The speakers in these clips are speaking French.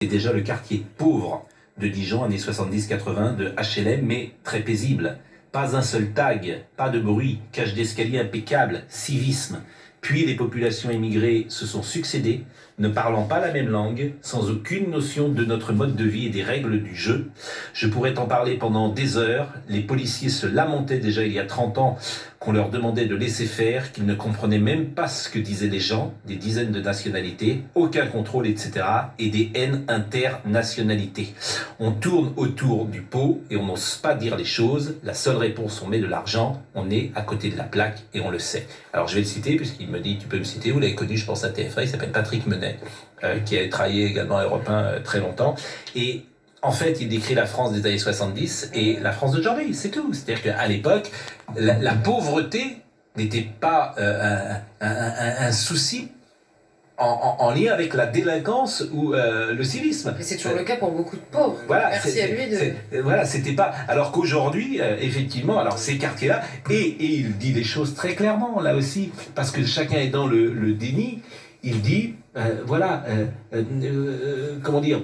C'est déjà le quartier pauvre de Dijon, années 70-80, de HLM, mais très paisible. Pas un seul tag, pas de bruit, cage d'escalier impeccable, civisme. Puis les populations émigrées se sont succédées, ne parlant pas la même langue, sans aucune notion de notre mode de vie et des règles du jeu. Je pourrais t'en parler pendant des heures. Les policiers se lamentaient déjà il y a 30 ans qu'on leur demandait de laisser faire, qu'ils ne comprenaient même pas ce que disaient les gens, des dizaines de nationalités, aucun contrôle, etc. et des haines internationalités. On tourne autour du pot et on n'ose pas dire les choses. La seule réponse, on met de l'argent, on est à côté de la plaque et on le sait. Alors je vais le citer puisqu'il me dit, tu peux me citer, vous l'avez connu, je pense à TF1, il s'appelle Patrick Menet, qui a travaillé également à Europe 1 très longtemps. Et en fait, il décrit la France des années 70 et la France d'aujourd'hui, c'est tout. C'est-à-dire qu'à l'époque, la pauvreté n'était pas un souci en lien avec la délinquance ou le civisme. Mais c'est toujours le cas pour beaucoup de pauvres. Voilà, merci à lui de... Voilà, c'était pas... Alors qu'aujourd'hui, effectivement, alors ces quartiers-là, et il dit des choses très clairement, là aussi, parce que chacun est dans le déni, il dit, comment dire,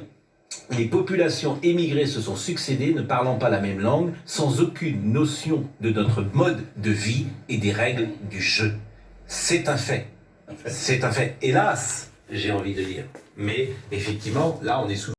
les populations émigrées se sont succédées, ne parlant pas la même langue, sans aucune notion de notre mode de vie et des règles du jeu. C'est un fait. C'est un fait. Hélas, j'ai envie de dire. Mais effectivement, là, on est sous